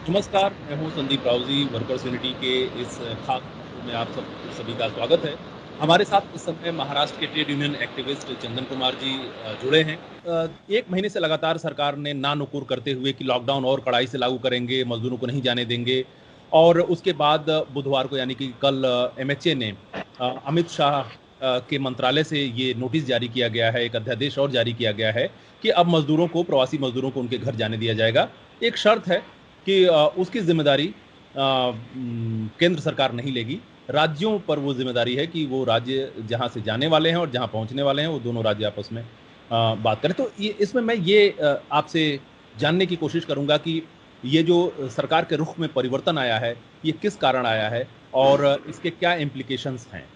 नमस्कार, मैं हूँ संदीप राव जी, वर्कर्स यूनिटी के इस खास में आप सभी का स्वागत है। हमारे साथ इस समय महाराष्ट्र के trade union activist Chandan Kumar ji जुड़े हैं। 1 महीने से लगातार सरकार ने ना-नुकुर करते हुए कि लॉकडाउन और कड़ाई से लागू करेंगे, मज़दूरों को नहीं जाने देंगे और उसके बाद बुधवार को यानी कि कल एमएचए ने अमित शाह के मंत्रालय से ये नोटिस जारी किया गया है, एक अध्यादेश और जारी किया गया है कि अब मज़दूरों को, प्रवासी मज़दूरों को उनके घर जाने दिया जाएगा। एक शर्त है कि उसकी ज़िम्मेदारी केंद्र सरकार नहीं लेगी। राज्यों पर वो ज़िम्मेदारी है कि वो राज्य जहाँ से जाने वाले हैं और जहाँ पहुँचने वाले हैं, वो दोनों राज्य आपस में बात करें। तो ये इसमें मैं ये आपसे जानने की कोशिश करूँगा कि ये जो सरकार के रुख में परिवर्तन आया है, ये किस कारण आया है और इसके क्या इम्प्लिकेशंस हैं?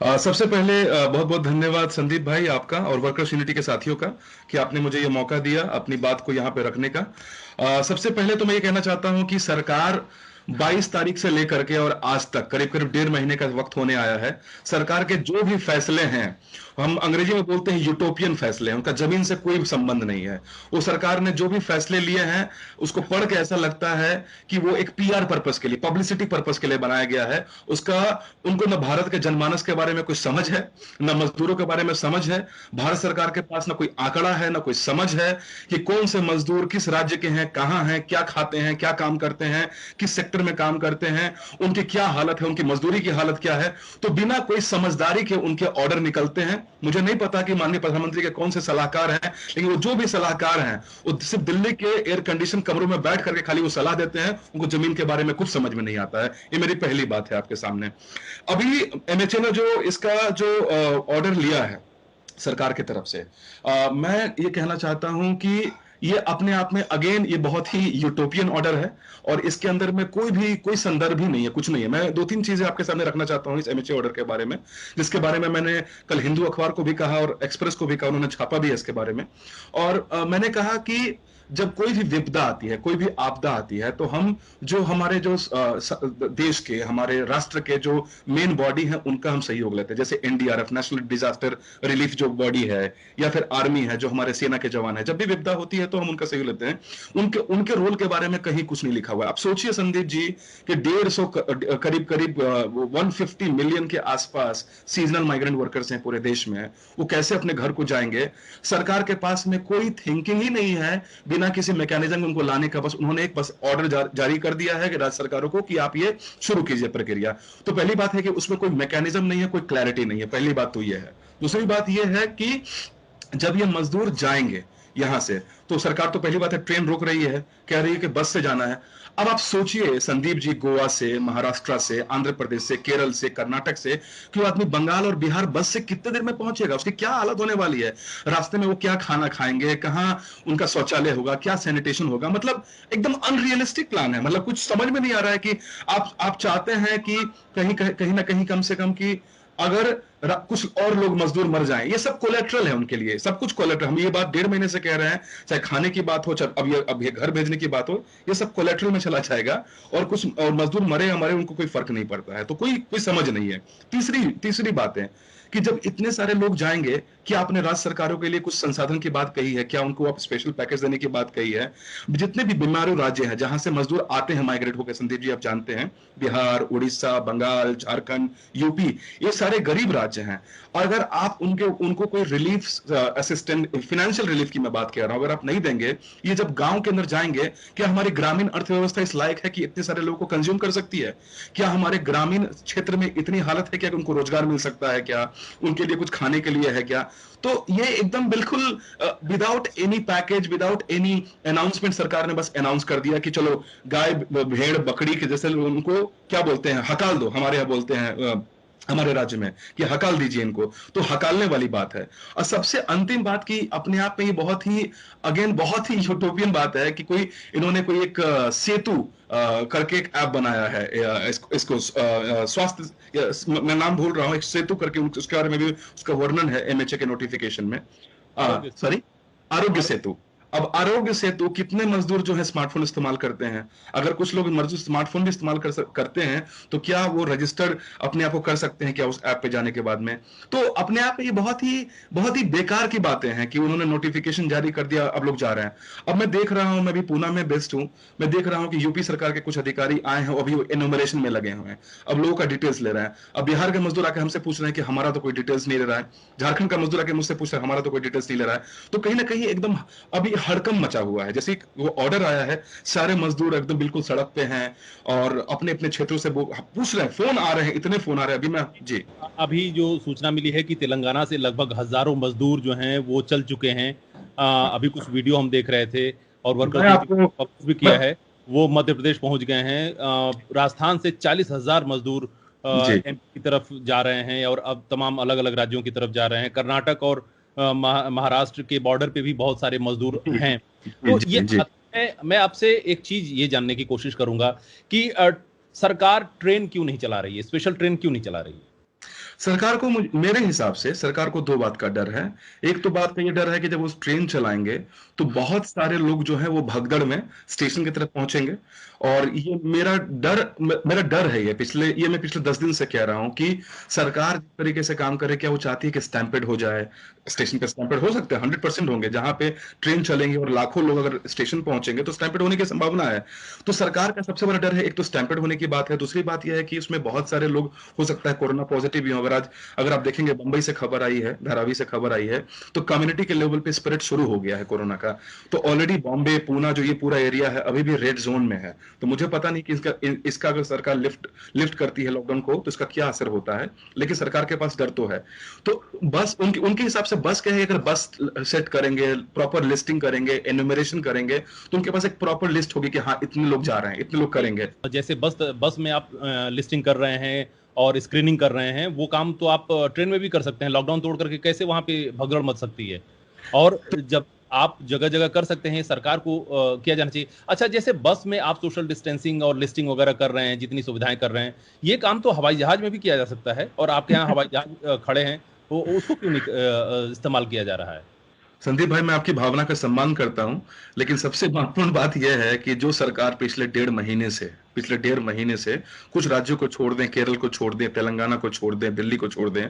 सबसे पहले बहुत बहुत धन्यवाद संदीप भाई आपका और वर्कर्स यूनिटी के साथियों का कि आपने मुझे ये मौका दिया अपनी बात को यहाँ पे रखने का। सबसे पहले तो मैं ये कहना चाहता हूँ कि सरकार 22 तारीख से लेकर के और आज तक करीब करीब 1.5 महीने का वक्त होने आया है। सरकार के जो भी फैसले हैं, हम अंग्रेजी में बोलते हैं यूटोपियन फैसले, उनका जमीन से कोई संबंध नहीं है। वो सरकार ने जो भी फैसले लिए हैं, उसको पढ़ के ऐसा लगता है कि वो एक पीआर पर्पस के लिए, पब्लिसिटी पर्पस के लिए बनाया गया है। उसका उनको न भारत के जनमानस के बारे में कुछ समझ है, न मजदूरों के बारे में समझ है। भारत सरकार के पास न कोई आंकड़ा है, न कोई समझ है कि कौन से मजदूर किस राज्य के हैं, कहां हैं, क्या खाते हैं, क्या काम करते हैं, किस सेक्टर में काम करते हैं, उनकी क्या हालत है, उनकी मजदूरी की हालत क्या है। तो बिना कोई समझदारी के उनके ऑर्डर निकलते हैं। मुझे नहीं पता कि माननीय प्रधानमंत्री के कौन से सलाहकार हैं, लेकिन वो जो भी सलाहकार हैं, वो सिर्फ दिल्ली के एयर कंडीशन कमरों में बैठ करके खाली वो सलाह देते हैं, उनको जमीन के बारे में कुछ समझ में नहीं आता है। ये मेरी पहली बात है आपके सामने। अभी एमएचए ने जो इसका जो ऑर्डर लिया है सरकार की तरफ से, मैं ये कहना चाहता हूं कि ये अपने आप में अगेन ये बहुत ही यूटोपियन ऑर्डर है और इसके अंदर में कोई संदर्भ ही नहीं है, कुछ नहीं है। मैं दो तीन चीजें आपके सामने रखना चाहता हूं इस एमएचए ऑर्डर के बारे में, जिसके बारे में मैंने कल हिंदू अखबार को भी कहा और एक्सप्रेस को भी कहा, उन्होंने छापा भी है इसके बारे में। और मैंने कहा कि जब कोई भी विपदा आती है, कोई भी आपदा आती है, तो हम जो हमारे जो देश के, हमारे राष्ट्र के जो मेन बॉडी है, उनका हम सहयोग लेते हैं। जैसे एनडीआरएफ, नेशनल डिजास्टर रिलीफ जो बॉडी है, या फिर आर्मी है, जो हमारे सेना के जवान है, जब भी विपदा होती है तो हम उनका सहयोग लेते हैं। उनके उनके रोल के बारे में कहीं कुछ नहीं लिखा हुआ है। आप सोचिए संदीप जी कि 150 करीब करीब 150 मिलियन के आसपास सीजनल माइग्रेंट वर्कर्स हैं पूरे देश में। वो कैसे अपने घर को जाएंगे? सरकार के पास में कोई थिंकिंग ही नहीं है, बिना किसी मैकेनिज्म उनको लाने का। बस उन्होंने एक बस ऑर्डर जारी कर दिया है कि राज्य सरकारों को कि आप ये शुरू कीजिए प्रक्रिया। तो पहली बात है कि उसमें कोई मैकेनिज्म नहीं है, कोई क्लैरिटी नहीं है। पहली बात तो ये है। दूसरी बात ये है कि जब ये मजदूर जाएंगे यहां से, तो सरकार तो पहली बात है ट्रेन रोक रही है, कह रही है कि बस से जाना है। अब आप सोचिए संदीप जी, गोवा से, महाराष्ट्र से, आंध्र प्रदेश से, केरल से, कर्नाटक से, कि वो आदमी बंगाल और बिहार बस से कितने देर में पहुंचेगा? उसकी क्या हालत होने वाली है? रास्ते में वो क्या खाना खाएंगे, कहां उनका शौचालय होगा, क्या सैनिटेशन होगा? मतलब एकदम अनरियलिस्टिक प्लान है। मतलब कुछ समझ में नहीं आ रहा है कि आप चाहते हैं कि कहीं ना कहीं कम से कम कि अगर कुछ और लोग मजदूर मर जाएं, ये सब कोलेट्रल है उनके लिए, सब कुछ कोलेट्रल। हम ये बात 1.5 महीने से कह रहे हैं, चाहे खाने की बात हो, चाहे अब ये घर भेजने की बात हो, ये सब कोलेट्रल में चला जाएगा। और कुछ और मजदूर मरे हमारे, उनको कोई फर्क नहीं पड़ता है। तो कोई समझ नहीं है। तीसरी बात है कि जब इतने सारे लोग जाएंगे, क्या आपने राज्य सरकारों के लिए कुछ संसाधन की बात कही है? क्या उनको आप स्पेशल पैकेज देने की बात कही है? जितने भी बीमारू राज्य हैं जहां से मजदूर आते हैं माइग्रेट होकर, संदीप जी आप जानते हैं, बिहार, उड़ीसा, बंगाल, झारखंड, यूपी, ये सारे गरीब राज्य हैं। और अगर आप उनको कोई रिलीफ असिस्टेंट, फाइनेंशियल रिलीफ की मैं बात कर रहा हूं, अगर आप नहीं देंगे, ये जब गांव के अंदर जाएंगे, क्या हमारी ग्रामीण अर्थव्यवस्था इस लायक है कि इतने सारे लोगों को कंज्यूम कर सकती है? क्या हमारे ग्रामीण क्षेत्र में इतनी हालत है कि उनको रोजगार मिल सकता है क्या? उनके लिए कुछ खाने के लिए है क्या? तो ये एकदम बिल्कुल without any package, without any announcement सरकार ने बस अनाउंस कर दिया कि चलो गाय, भेड़, बकरी के जैसे उनको क्या बोलते हैं, हकाल दो, हमारे यहाँ बोलते हैं हमारे राज्य में कि हकाल दीजिए इनको। तो हकालने वाली बात है। और सबसे अंतिम बात की अपने आप में ये बहुत ही अगेन बहुत ही यूटोपियन बात है कि इन्होंने कोई एक सेतु करके एक ऐप बनाया है। इसको स्वास्थ्य, मैं नाम भूल रहा हूं, एक सेतु करके, उसके बारे में भी उसका वर्णन है एमएचए के नोटिफिकेशन में। आरोग्य सॉरी, आरोग्य आरो सेतु। अब आरोग्य सेतु कितने मजदूर जो है स्मार्टफोन इस्तेमाल करते हैं? अगर कुछ लोग मजदूर स्मार्टफोन भी इस्तेमाल करते हैं, तो क्या वो रजिस्टर्ड अपने आप को कर सकते हैं क्या उस ऐप पे जाने के बाद में? तो अपने आप में ये बहुत ही बेकार की बातें हैं कि उन्होंने नोटिफिकेशन जारी कर दिया, अब लोग जा रहे हैं। अब मैं देख रहा हूं, मैं भी पूना में बेस्ड हूं, मैं देख रहा हूं कि यूपी सरकार के कुछ अधिकारी आए हैं, अभी एनुमरेशन में लगे हुए हैं, अब लोगों का डिटेल्स ले रहे हैं। अब बिहार के मजदूर आके हमसे पूछ रहे हैं कि हमारा तो कोई डिटेल्स नहीं ले रहा है, झारखंड का मजदूर आके मुझसे पूछ रहा है हमारा तो कोई डिटेल्स नहीं ले रहा है। तो कहीं ना कहीं एकदम अभी हड़कंप मचा हुआ है, जैसे वो ऑर्डर आया है, सारे मजदूर एकदम बिल्कुल सड़क पे हैं और अपने अपने क्षेत्रों से पूछ रहे हैं, फोन आ रहे हैं, इतने फोन आ रहे हैं। अभी मैं जी अभी जो सूचना मिली है कि तेलंगाना से लगभग हजारों मजदूर जो हैं वो चल चुके हैं। अभी कुछ वीडियो हम देख रहे थे और मैं वर्कर्स आपको ने पब्लिश भी किया है, वो मध्य प्रदेश पहुंच गए हैं। राजस्थान से 40,000 मजदूर जी एमपी की तरफ जा रहे हैं और अब तमाम अलग अलग राज्यों की तरफ जा रहे हैं। कर्नाटक और महाराष्ट्र के बॉर्डर पे भी बहुत सारे मजदूर हैं। जी तो जी जी। मैं आपसे एक चीज ये जानने की कोशिश करूंगा कि सरकार ट्रेन क्यों नहीं चला रही है, स्पेशल ट्रेन क्यों नहीं चला रही है? सरकार को मेरे हिसाब से सरकार को दो बात का डर है। एक तो बात का ये डर है कि जब वो ट्रेन चलाएंगे तो बहुत सारे लोग जो है वो भगदड़ में स्टेशन की तरफ पहुंचेंगे। और ये मेरा डर है, ये मैं पिछले 10 दिन से कह रहा हूं कि सरकार जिस तरीके से काम करे, क्या वो चाहती है कि स्टैम्पेड हो जाए? स्टेशन पे स्टैम्पेड हो सकते हैं, 100% होंगे। जहां पे ट्रेन चलेंगे और लाखों लोग अगर स्टेशन पहुंचेंगे तो स्टैम्पेड होने की संभावना है। तो सरकार का सबसे बड़ा डर है, एक तो स्टैम्पेड होने की बात है, दूसरी बात यह है कि उसमें बहुत सारे लोग हो सकता है कोरोना पॉजिटिव भी हो। अगर आप देखेंगे, बंबई से खबर आई है, धारावी से खबर आई है, तो कम्युनिटी के लेवल पे स्प्रेड शुरू हो गया है कोरोना का। तो ऑलरेडी बॉम्बे, पूना, जो ये पूरा एरिया है अभी भी रेड जोन में है। तो मुझे पता नहीं कि इसका अगर सरकार लिफ्ट करती है लॉकडाउन को तो इसका क्या असर होता है, लेकिन सरकार के पास डर तो है। तो बस उनके हिसाब से बस क्या है, अगर बस सेट करेंगे, प्रॉपर लिस्टिंग करेंगे, एनुमरेशन करेंगे, तो उनके पास एक प्रॉपर लिस्ट होगी कि हाँ इतने लोग जा रहे हैं, इतने लोग करेंगे। जैसे बस में आप लिस्टिंग कर रहे हैं और स्क्रीनिंग कर रहे हैं, वो काम तो आप ट्रेन में भी कर सकते हैं। लॉकडाउन तोड़ करके कैसे वहां पे भगदड़ मच सकती है? और जब आप जगह जगह कर सकते हैं, सरकार को किया जाना चाहिए। अच्छा, जैसे बस में आप सोशल डिस्टेंसिंग और लिस्टिंग वगैरह कर रहे हैं, जितनी सुविधाएं कर रहे हैं, ये काम तो हवाई जहाज में भी किया जा सकता है। और आपके यहाँ हवाई जहाज खड़े हैं, वो उसको क्यों नहीं इस्तेमाल किया जा रहा है? संदीप भाई, मैं आपकी भावना का सम्मान करता हूं, लेकिन सबसे महत्वपूर्ण बात यह है कि जो सरकार पिछले 1.5 महीने से कुछ राज्यों को छोड़ दें, केरल को छोड़ दें, तेलंगाना को छोड़ दें, दिल्ली को छोड़ दें,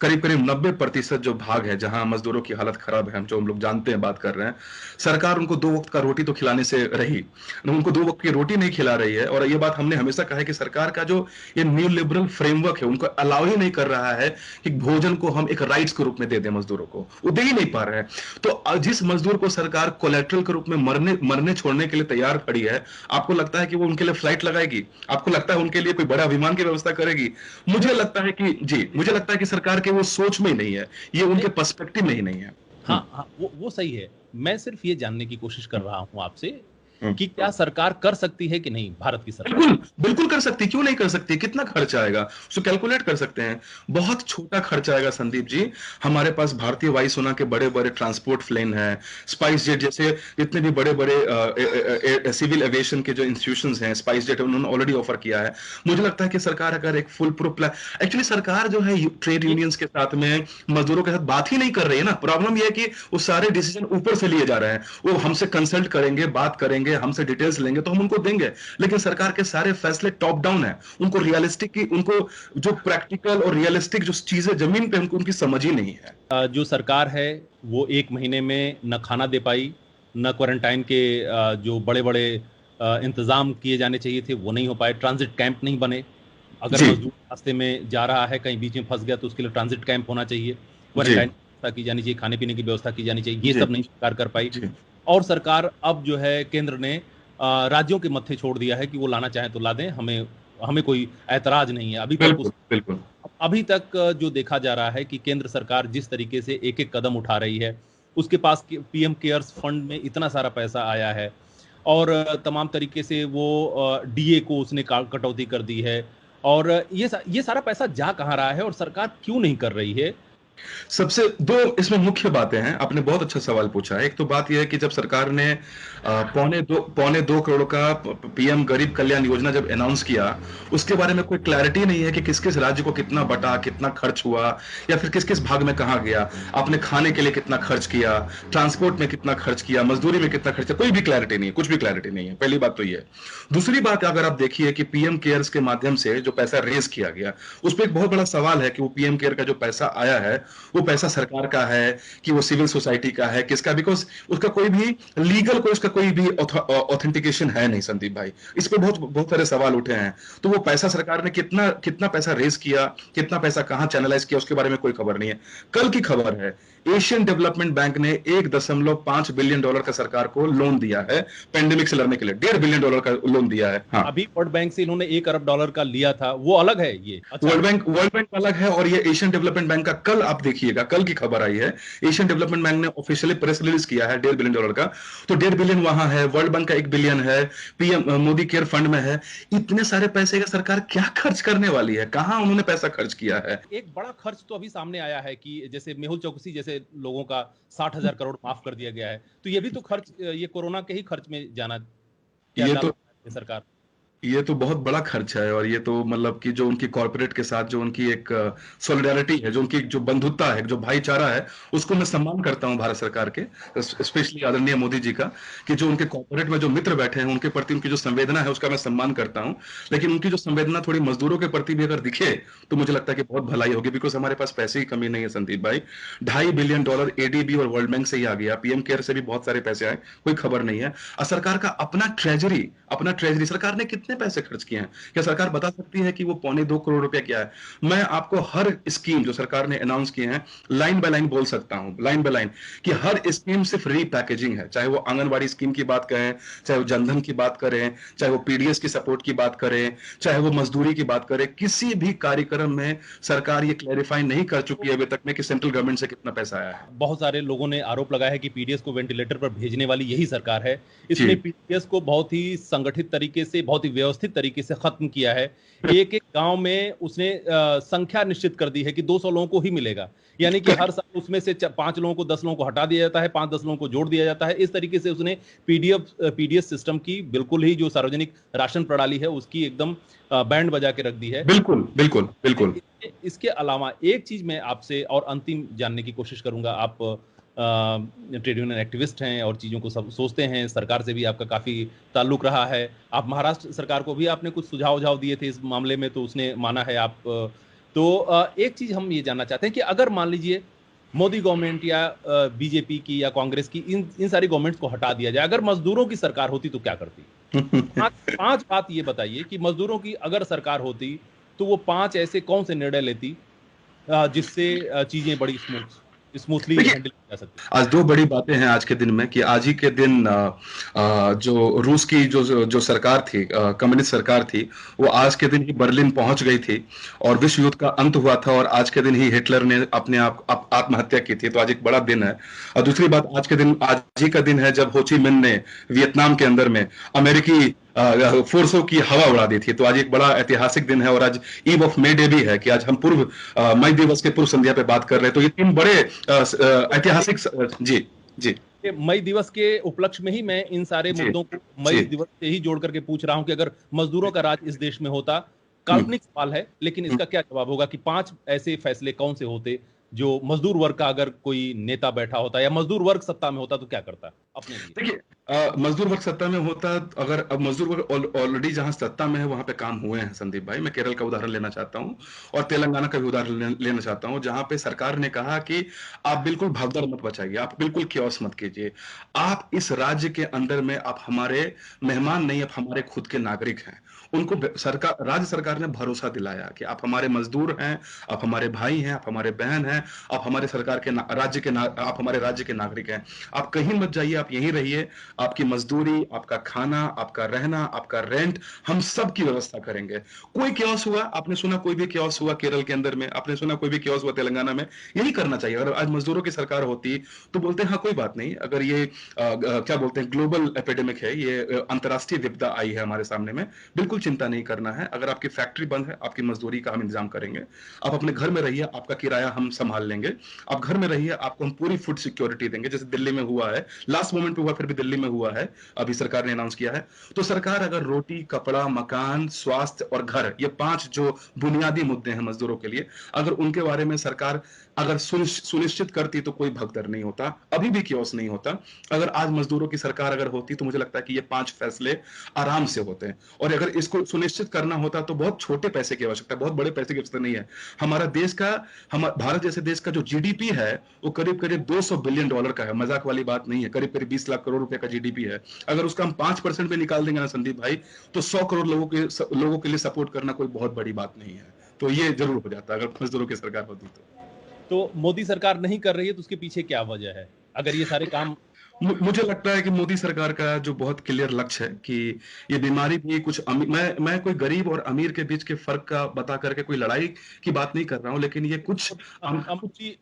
करीब करीब 90% जो भाग है जहां मजदूरों की हालत खराब है, जो हम लोग जानते हैं, बात कर रहे हैं, सरकार उनको 2 वक्त का रोटी तो खिलाने से रही, उनको 2 वक्त की रोटी नहीं खिला रही है। और ये बात हमने हमेशा कहा है कि सरकार का जो ये न्यू लिबरल फ्रेमवर्क है उनको अलाउ ही नहीं कर रहा है कि भोजन को हम एक राइट्स के रूप में दे दें मजदूरों को, वो दे ही नहीं पा रहे हैं। तो जिस मजदूर को सरकार कोलेट्रल के रूप में मरने छोड़ने के लिए तैयार खड़ी है, आपको लगता है कि वो उनके लिए फ्लाइट लगाएगी? आपको लगता है उनके लिए कोई बड़ा विमान की व्यवस्था करेगी? मुझे लगता है कि सरकार के वो सोच में ही नहीं है, ये उनके पर्सपेक्टिव में ही नहीं है। हाँ हाँ, वो सही है। मैं सिर्फ ये जानने की कोशिश कर रहा हूं आपसे हम्म। कि क्या सरकार कर सकती है कि नहीं, भारत की सरकार? बिल्कुल बिल्कुल कर सकती, क्यों नहीं कर सकती? कितना खर्च आएगा उसको कैलकुलेट कर सकते हैं, बहुत छोटा खर्च आएगा संदीप जी। हमारे पास भारतीय वायुसेना के बड़े बड़े ट्रांसपोर्ट प्लेन है, स्पाइस जेट जैसे जितने भी बड़े बड़े सिविल एविएशन के जो इंस्टीट्यूशंस हैं, स्पाइस जेट उन्होंने ऑलरेडी ऑफर किया है। मुझे लगता है कि सरकार अगर एक फुल प्रूफ प्लान, एक्चुअली सरकार जो है ट्रेड यूनियंस के साथ में, मजदूरों के साथ बात ही नहीं कर रही है ना। प्रॉब्लम यह है कि वो सारे डिसीजन ऊपर से लिए जा रहे हैं, वो हमसे कंसल्ट करेंगे, बात करेंगे, हमसे डिटेल्स लेंगे तो हम उनको देंगे, लेकिन सरकार के सारे फैसले टॉप डाउन है। उनको रियलिस्टिक की, उनको जो प्रैक्टिकल और रियलिस्टिक जो चीजें जमीन पे उनकी समझ ही नहीं है। जो सरकार है वो 1 महीने में न खाना दे पाई, न क्वारंटाइन के जो बड़े बड़े इंतजाम किए जाने चाहिए थे वो नहीं हो पाए, ट्रांजिट कैंप नहीं बने। अगर मजदूर रास्ते में जा रहा है, कहीं बीच में फंस गया, तो उसके लिए ट्रांजिट कैंप होना चाहिए, क्वारंटाइन व्यवस्था की जानी चाहिए, खाने पीने की व्यवस्था की जानी चाहिए, ये सब नहीं सरकार कर पाई। और सरकार अब जो है, केंद्र ने राज्यों के मत्थे छोड़ दिया है कि वो लाना चाहें तो ला दें, हमें कोई ऐतराज नहीं है। अभी तक जो देखा जा रहा है कि केंद्र सरकार जिस तरीके से एक एक कदम उठा रही है, उसके पास पीएम केयर्स फंड में इतना सारा पैसा आया है और तमाम तरीके से वो डीए को उसने कटौती कर दी है। और ये सारा पैसा जा कहाँ रहा है और सरकार क्यों नहीं कर रही है? सबसे दो इसमें मुख्य बातें हैं। आपने बहुत अच्छा सवाल पूछा है। एक तो बात यह है कि जब सरकार ने पौने दो करोड़ का पीएम गरीब कल्याण योजना जब अनाउंस किया, उसके बारे में कोई क्लैरिटी नहीं है कि किस किस राज्य को कितना बटा, कितना खर्च हुआ, या फिर किस किस भाग में कहाँ गया, आपने खाने के लिए कितना खर्च किया, ट्रांसपोर्ट में कितना खर्च किया, मजदूरी में कितना खर्च किया, कोई भी क्लैरिटी नहीं है, कुछ भी क्लैरिटी नहीं है। पहली बात तो ये। दूसरी बात, अगर आप देखिए कि पीएम केयर्स के माध्यम से जो पैसा रेज किया गया, उस पर एक बहुत बड़ा सवाल है कि वो पीएम केयर का जो पैसा आया है, वो पैसा सरकार का है कि वो सिविल सोसाइटी का है, किसका? बिकॉज उसका कोई भी लीगल कोई उसका कोई भी ऑथेंटिकेशन है नहीं संदीप भाई। इस पे बहुत बहुत सारे सवाल उठे हैं। तो वो पैसा सरकार ने कितना कितना पैसा रेज किया, कितना पैसा कहां चैनलाइज किया, उसके बारे में कोई खबर नहीं है। कल की खबर है, एशियन डेवलपमेंट बैंक ने $1.5 बिलियन का सरकार को लोन दिया है पेंडेमिक से लड़ने के लिए। $1.5 बिलियन का लोन दिया है। हाँ, अभी वर्ल्ड बैंक से इन्होंने $1 अरब का लिया था, वो अलग है ये। अच्छा, वर्ल्ड बैंक अलग है, और ये एशियन डेवलपमेंट बैंक का, कल आप देखिएगा, कल की खबर आई है, एशियन डेवलपमेंट बैंक ने ऑफिशियली प्रेस रिलीज किया है $1.5 बिलियन का। तो 1.5 बिलियन वहां है, वर्ल्ड बैंक का 1 बिलियन है, पीएम मोदी केयर फंड में है। इतने सारे पैसे का सरकार क्या खर्च करने वाली है? कहां उन्होंने पैसा खर्च किया है? एक बड़ा खर्च तो अभी सामने आया है कि जैसे मेहुल चौकसी जैसे लोगों का 60,000 करोड़ माफ कर दिया गया है, तो ये भी तो खर्च, ये कोरोना के ही खर्च में जाना। क्या ये डाल तो है सरकार? ये तो बहुत बड़ा खर्च है। और ये तो मतलब कि जो उनकी कॉर्पोरेट के साथ जो उनकी एक सॉलिडारिटी है, जो उनकी जो बंधुता है, जो भाईचारा है, उसको मैं सम्मान करता हूं भारत सरकार के, स्पेशली आदरणीय मोदी जी का, कि जो उनके कॉर्पोरेट में जो मित्र बैठे हैं, उनके प्रति उनकी जो संवेदना है, उसका मैं सम्मान करता हूं। लेकिन उनकी जो संवेदना थोड़ी मजदूरों के प्रति भी अगर दिखे, तो मुझे लगता है कि बहुत भलाई होगी। बिकॉज हमारे पास पैसे की कमी नहीं है संदीप भाई। $2.5 बिलियन एडीबी और वर्ल्ड बैंक से ही आ गया, पीएम केयर से भी बहुत सारे पैसे आए, कोई खबर नहीं है। और सरकार का अपना ट्रेजरी सरकार ने कितने पैसे खर्च किए हैं? क्या सरकार बता सकती है कि वो $2.25 करोड़ क्या है? मैं आपको हर स्कीम जो सरकार ने अनाउंस किए हैं लाइन बाय लाइन बोल सकता हूं, लाइन बाय लाइन, कि हर स्कीम सिर्फ रीपैकेजिंग है। चाहे वो आंगनबाड़ी स्कीम की बात करें, चाहे वो जनधन की बात करें, चाहे वो पीडीएस की सपोर्ट की बात करें, चाहे वो मजदूरी की बात करें, किसी भी कार्यक्रम में सरकार ये क्लैरिफाई नहीं कर चुकी है अभी तक में कि सेंट्रल गवर्नमेंट से कितना पैसा आया है। बहुत सारे लोगों ने आरोप लगाया है कि पीडीएस को वेंटिलेटर पर भेजने वाली यही सरकार है। इसने जी, पीडीएस को बहुत ही संगठित तरीके से, बहुत ही व्यवस्थित तरीके से खत्म किया है। एक एक गांव में उसने संख्या निश्चित कर दी है कि 200 लोगों को ही मिलेगा। यानी कि हर साल उसमें से 5 लोगों को, 10 लोगों को हटा दिया जाता है, 5-10 लोगों को जोड़ दिया जाता है। इस तरीके से उसने पीडीएस सिस्टम की बिल्कुल ही जो सार्वजनिक राशन प्रणाली है उसकी एकदम बैंड बजा के रख दी है। बिल्कुल बिल्कुल बिल्कुल। इसके अलावा एक चीज मैं आपसे और अंतिम जानने की कोशिश करूंगा। आप ट्रेड यूनियन एक्टिविस्ट हैं और चीजों को सब सोचते हैं, सरकार से भी आपका काफी ताल्लुक रहा है। आप महाराष्ट्र सरकार को भी आपने कुछ सुझाव दिए थे इस मामले में, तो उसने माना है। आप तो एक चीज हम ये जानना चाहते हैं कि अगर मान लीजिए मोदी गवर्नमेंट या बीजेपी की या कांग्रेस की इन सारी गवर्नमेंट्स को हटा दिया जाए, अगर मजदूरों की सरकार होती तो क्या करती? पांच बात ये बताइए कि मजदूरों की अगर सरकार होती तो वो 5 ऐसे कौन से निर्णय लेती जिससे चीजें बड़ी स्मूथली देखिए, हैंडल की जा सकती? आज दो बड़ी बातें हैं आज के दिन में, कि आज ही के दिन जो रूस की जो जो सरकार थी, कम्युनिस्ट सरकार थी, वो आज के दिन ही बर्लिन पहुंच गई थी और विश्व युद्ध का अंत हुआ था, और आज के दिन ही हिटलर ने अपने आप आत्महत्या की थी। तो आज एक बड़ा दिन है। और दूसरी बात, आज ही का दिन है जब हो ची मिन्ह ने वियतनाम के अंदर में अमेरिकी फोर्सों की हवा उड़ा दी थी। तो आज एक बड़ा ऐतिहासिक दिन है, और आज ईव ऑफ मे डे भी है, कि आज हम मई दिवस के पूर्व संध्या पे बात कर रहे हैं। तो ये तीन बड़े ऐतिहासिक जी जी मई दिवस के उपलक्ष्य में ही मैं इन सारे जी मुद्दों को मई जी। दिवस से ही जोड़ करके पूछ रहा हूं कि अगर मजदूरों का राज इस देश में होता, काल्पनिक सवाल है, लेकिन इसका क्या जवाब होगा कि 5 ऐसे फैसले कौन से होते जो मजदूर वर्ग का, अगर कोई नेता बैठा होता या मजदूर वर्ग सत्ता में होता तो क्या करता अपने लिए? देखिए, मजदूर वर्ग सत्ता में होता, अगर अब मजदूर वर्ग ऑलरेडी जहां सत्ता में है वहां पे काम हुए हैं संदीप भाई। मैं केरल का उदाहरण लेना चाहता हूं, और तेलंगाना का भी उदाहरण लेना चाहता हूं, जहां पे सरकार ने कहा कि आप बिल्कुल भगदड़ मत मचाइए, आप बिल्कुल क्योस मत कीजिए। आप इस राज्य के अंदर में आप हमारे मेहमान नहीं, आप हमारे खुद के नागरिक हैं। उनको राज्य सरकार ने भरोसा दिलाया कि आप हमारे मजदूर हैं, आप हमारे भाई हैं, आप हमारे बहन हैं, आप हमारे सरकार के आप हमारे राज्य के नागरिक हैं। आप कहीं मत जाइए, आप यहीं रहिए, आपकी मजदूरी, आपका खाना, आपका रहना, आपका रेंट, हम सब की व्यवस्था करेंगे। कोई क्योस हुआ, आपने सुना कोई भी क्योस हुआ केरल के अंदर में, आपने सुना कोई भी क्योस हुआ तेलंगाना में, यही करना चाहिए। अगर आज मजदूरों की सरकार होती तो बोलते हैं हाँ कोई बात नहीं, अगर ये क्या बोलते हैं ग्लोबल एपिडेमिक है, ये अंतरराष्ट्रीय विपदा आई है हमारे सामने में, बिल्कुल चिंता नहीं करना है। अगर आपकी फैक्ट्री बंद है, आपकी मजदूरी का हम इंतजाम करेंगे, आप अपने घर में रहिए, आपका किराया हम संभाल लेंगे, आप घर में रहिए, आपको हम पूरी फूड सिक्योरिटी देंगे, जैसे दिल्ली में हुआ है, लास्ट मोमेंट पे हुआ, फिर भी दिल्ली में हुआ है, अभी सरकार ने अनाउंस किया है। तो सरकार अगर रोटी, कपड़ा, मकान, स्वास्थ्य और घर, ये 5 जो बुनियादी मुद्दे हैं मजदूरों के लिए, अगर उनके बारे में सरकार अगर सुनिश्चित करती तो कोई भगदड़ नहीं होता, अभी भी कियोस नहीं होता। अगर आज मजदूरों की सरकार अगर होती तो मुझे लगता है कि ये 5 फैसले आराम से होते हैं। और अगर इसको सुनिश्चित करना होता तो बहुत छोटे पैसे की आवश्यकता है, बहुत बड़े पैसे की आवश्यकता नहीं है। हमारा देश का, हम भारत जैसे देश का जो जीडीपी है वो करीब करीब $200 बिलियन का है, मजाक वाली बात नहीं है, करीब करीब 20 लाख करोड़ रुपए का जीडीपी है। अगर उसका हम 5% पे निकाल देंगे ना संदीप भाई, तो 100 करोड़ लोगों के लिए सपोर्ट करना कोई बहुत बड़ी बात नहीं है। तो ये जरूर हो जाता अगर मजदूरों की सरकार होती तो मोदी सरकार नहीं कर रही है तो उसके पीछे क्या वजह है, अगर ये सारे काम? मुझे लगता है कि मोदी सरकार का जो बहुत क्लियर लक्ष्य है कि ये बीमारी भी कुछ मैं कोई गरीब और अमीर के बीच के फर्क का बता करके कोई लड़ाई की बात नहीं कर रहा हूं, लेकिन ये कुछ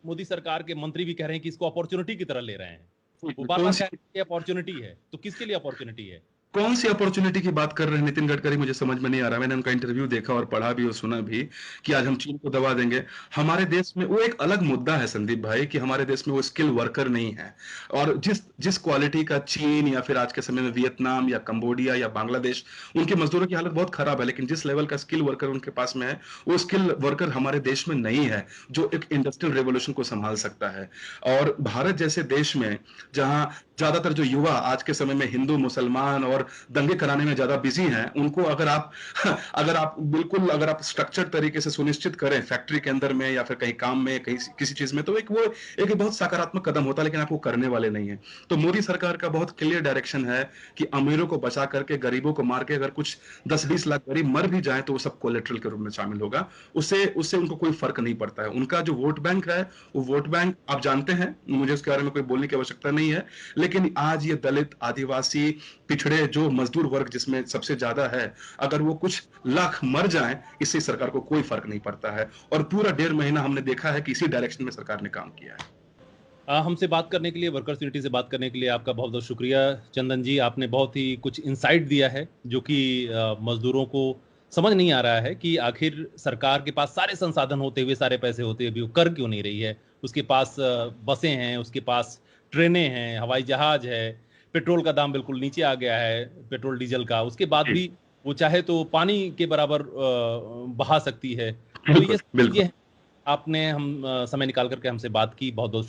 मोदी सरकार के मंत्री भी कह रहे हैं कि इसको अपॉर्चुनिटी की तरह ले रहे हैं, वो बार कौन बार सी कह रहे हैं कि अपॉर्चुनिटी है, तो किसके लिए अपॉर्चुनिटी है? कौन सी अपॉर्चुनिटी की बात कर रहे हैं नितिन गडकरी, मुझे समझ में नहीं आ रहा। मैंने उनका इंटरव्यू देखा और पढ़ा भी और सुना भी कि आज हम चीन को दबा देंगे। हमारे देश में वो एक अलग मुद्दा है संदीप भाई कि हमारे देश में वो स्किल वर्कर नहीं है, और जिस जिस क्वालिटी का चीन या फिर आज के समय में वियतनाम या कंबोडिया या बांग्लादेश, उनके मजदूरों की हालत बहुत खराब है, लेकिन जिस लेवल का स्किल वर्कर उनके पास में है, वो स्किल वर्कर हमारे देश में नहीं है जो एक इंडस्ट्रियल रेवोल्यूशन को संभाल सकता है। और भारत जैसे देश में जहां ज्यादातर जो युवा आज के समय में हिंदू, मुसलमान और दंगे कराने में ज्यादा बिजी हैं, उनको अगर आप अगर आप स्ट्रक्चर तरीके से सुनिश्चित करें फैक्ट्री के अंदर में या फिर कहीं काम में, कहीं किसी चीज में, तो एक बहुत सकारात्मक कदम होता है, लेकिन आप वो करने वाले नहीं है। तो मोदी सरकार का बहुत क्लियर डायरेक्शन है कि अमीरों को बचा करके गरीबों को मार के अगर कुछ 10-20 लाख गरीब मर भी जाए तो वो सब कोलेट्रल के रूप में शामिल होगा, उससे उससे उनको कोई फर्क नहीं पड़ता है। उनका जो वोट बैंक है वो वोट बैंक आप जानते हैं, मुझे उसके बारे में कोई बोलने की आवश्यकता नहीं है, लेकिन आज ये दलित, आदिवासी, पिछड़े जो मजदूर वर्ग जिसमें सबसे ज्यादा है, अगर वो कुछ लाख मर जाएं, इससे सरकार को कोई फर्क नहीं पड़ता है। और पूरा 1.5 महीना हमने देखा है कि इसी डायरेक्शन में सरकार ने काम किया है। हमसे बात करने के लिए, वर्कर्स यूनिटी से बात करने के लिए आपका बहुत बहुत शुक्रिया चंदन जी। आपने बहुत ही कुछ इंसाइट दिया है जो कि मजदूरों को समझ नहीं आ रहा है कि आखिर सरकार के पास सारे संसाधन होते हुए, सारे पैसे होते हुए भी वो कर क्यों नहीं रही है। उसके पास बसें हैं, उसके पास ट्रेनें हैं, हवाई जहाज है, पेट्रोल का दाम बिल्कुल नीचे आ गया है, पेट्रोल डीजल का, उसके बाद भी वो चाहे तो पानी के बराबर बहा सकती है। तो ये बिल्कुल बिल्कुल। आपने हम समय निकाल करके हमसे बात की, बहुत बहुत शुक्रिया।